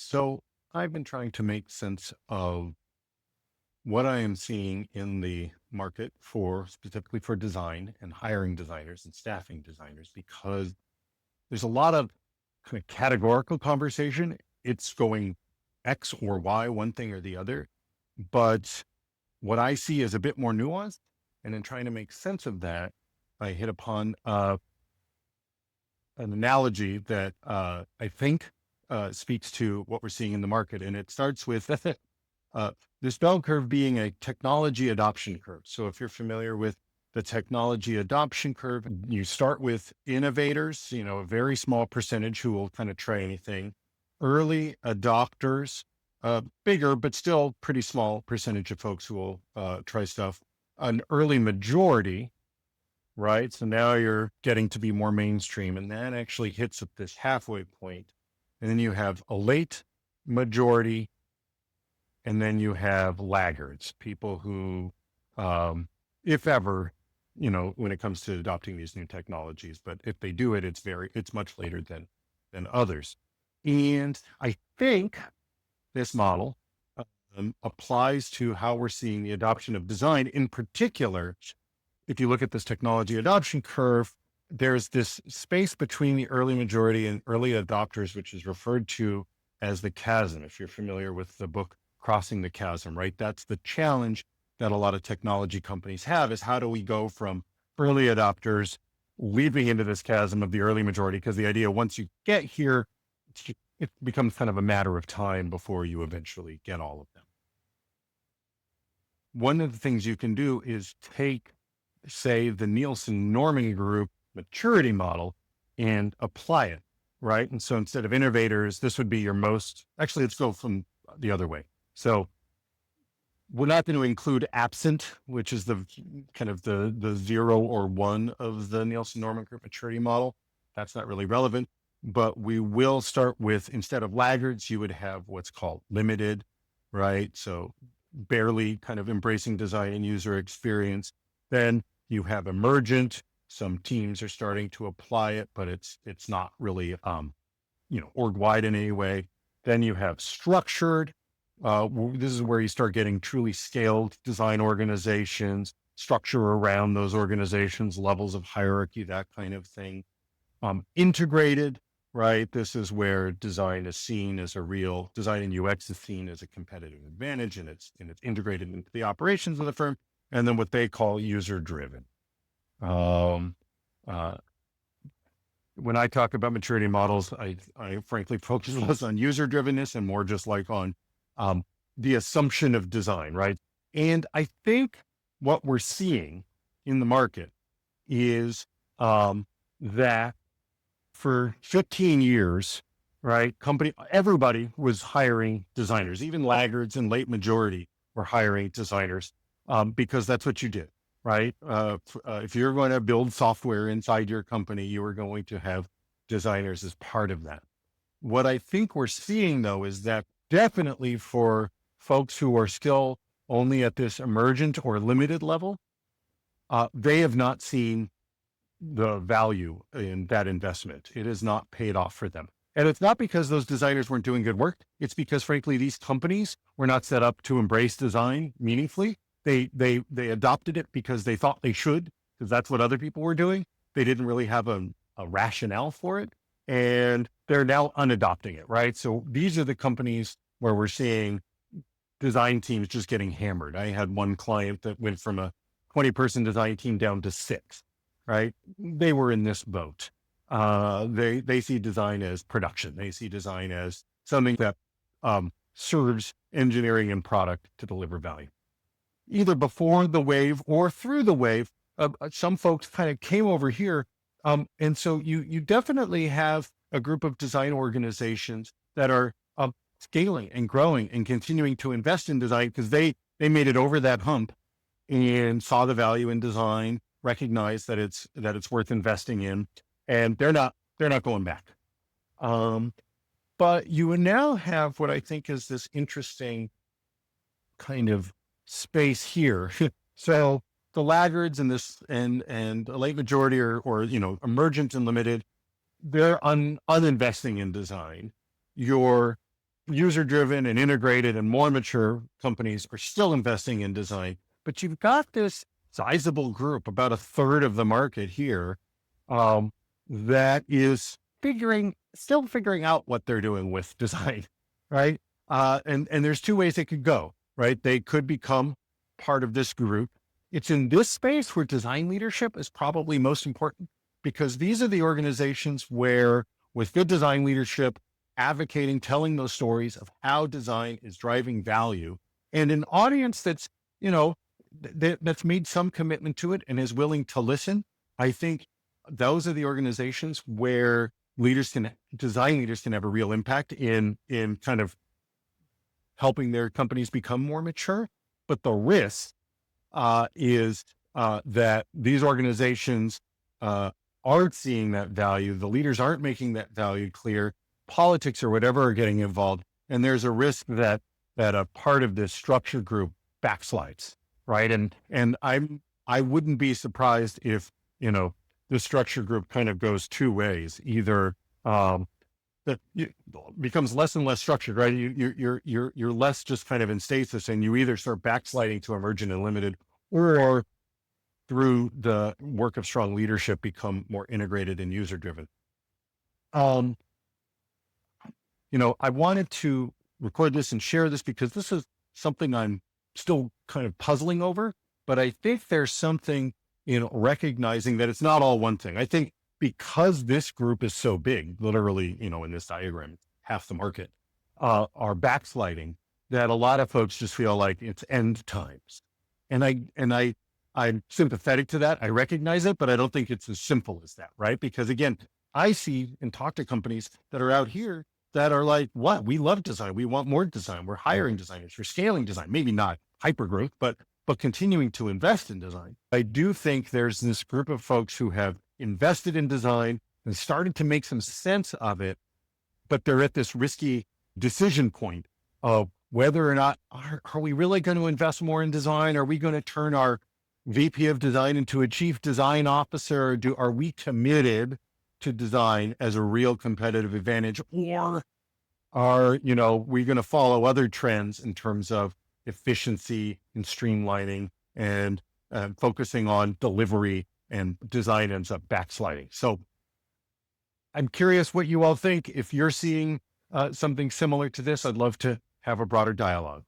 So I've been trying to make sense of what I am seeing in the market for specifically for design and hiring designers and staffing designers because there's a lot of kind of categorical conversation. It's going X or Y, one thing or the other. But what I see is a bit more nuanced. And in trying to make sense of that, I hit upon an analogy that I think speaks to what we're seeing in the market. And it starts with uh, this bell curve being a technology adoption curve. So if you're familiar with the technology adoption curve, you start with innovators, a very small percentage who will kind of try anything, early adopters, bigger, but still pretty small percentage of folks who will try stuff, an early majority, right? So now you're getting to be more mainstream, and that actually hits at this halfway point. And then you have a late majority, and then you have laggards, people who, if ever, when it comes to adopting these new technologies, but if they do it, it's much later than others. And I think this model applies to how we're seeing the adoption of design in particular. If you look at this technology adoption curve, there's this space between the early majority and early adopters, which is referred to as the chasm. If you're familiar with the book Crossing the Chasm, right? That's the challenge that a lot of technology companies have, is how do we go from early adopters leaping into this chasm of the early majority? Because the idea, once you get here, it becomes kind of a matter of time before you eventually get all of them. One of the things you can do is take, say, the Nielsen norming group maturity model and apply it, right? And so instead of innovators, this would be your most, actually, let's go from the other way. So we're not going to include absent, which is the kind of the 0 or 1 of the Nielsen Norman group maturity model. That's not really relevant, but we will start with, instead of laggards, you would have what's called limited, right? So barely kind of embracing design and user experience. Then you have emergent. Some teams are starting to apply it, but it's not really, org wide in any way. Then you have structured. This is where you start getting truly scaled design organizations, structure around those organizations, levels of hierarchy, that kind of thing. Integrated, right? This is where design is seen as design and UX is seen as a competitive advantage, and it's integrated into the operations of the firm. And then what they call user driven. Um, uh, when I talk about maturity models, I frankly focus less on user drivenness and more just like on the assumption of design, right? And I think what we're seeing in the market is that for 15 years, right, everybody was hiring designers, even laggards and late majority were hiring designers because that's what you did, right? If you're going to build software inside your company, you are going to have designers as part of that. What I think we're seeing, though, is that definitely for folks who are still only at this emergent or limited level, they have not seen the value in that investment. It has not paid off for them. And it's not because those designers weren't doing good work. It's because, frankly, these companies were not set up to embrace design meaningfully. They adopted it because they thought they should, because that's what other people were doing. They didn't really have a rationale for it. And they're now unadopting it, right? So these are the companies where we're seeing design teams just getting hammered. I had one client that went from a 20-person design team down to 6, right? They were in this boat. They see design as production. They see design as something that serves engineering and product to deliver value. Either before the wave or through the wave, some folks kind of came over here. And so you definitely have a group of design organizations that are scaling and growing and continuing to invest in design because they made it over that hump and saw the value in design, recognized that it's worth investing in, and they're not going back. But you now have what I think is this interesting kind of space here. So the laggards and the late majority or emergent and limited, they're uninvesting in design. Your user-driven and integrated and more mature companies are still investing in design, but you've got this sizable group, about a third of the market here, um, that is still figuring out what they're doing with design, right? And there's two ways it could go, right? They could become part of this group. It's in this space where design leadership is probably most important, because these are the organizations where, with good design leadership, advocating, telling those stories of how design is driving value, and an audience that's, you know, that's made some commitment to it and is willing to listen. I think those are the organizations where design leaders can have a real impact in kind of helping their companies become more mature. But the risk is that these organizations aren't seeing that value. The leaders aren't making that value clear. Politics or whatever are getting involved, and there's a risk that a part of this structure group backslides, right? And I wouldn't be surprised if, you know, the structure group kind of goes two ways. Either that becomes less and less structured, right? You're less just kind of in stasis, and you either start backsliding to emergent and limited, or through the work of strong leadership become more integrated and user driven. Um, I wanted to record this and share this because this is something I'm still kind of puzzling over, but I think there's something in recognizing that it's not all one thing. I think because this group is so big, literally, in this diagram, half the market are backsliding, that a lot of folks just feel like it's end times. I'm sympathetic to that. I recognize it, but I don't think it's as simple as that, right? Because again, I see and talk to companies that are out here that are like, what? We love design. We want more design. We're hiring designers. We're scaling design. Maybe not hyper growth, but continuing to invest in design. I do think there's this group of folks who have invested in design and started to make some sense of it, but they're at this risky decision point of whether or not, are we really going to invest more in design? Are we going to turn our VP of design into a chief design officer? Are we committed to design as a real competitive advantage? Or are, we going to follow other trends in terms of efficiency and streamlining and focusing on delivery, and design ends up backsliding? So I'm curious what you all think. If you're seeing something similar to this, I'd love to have a broader dialogue.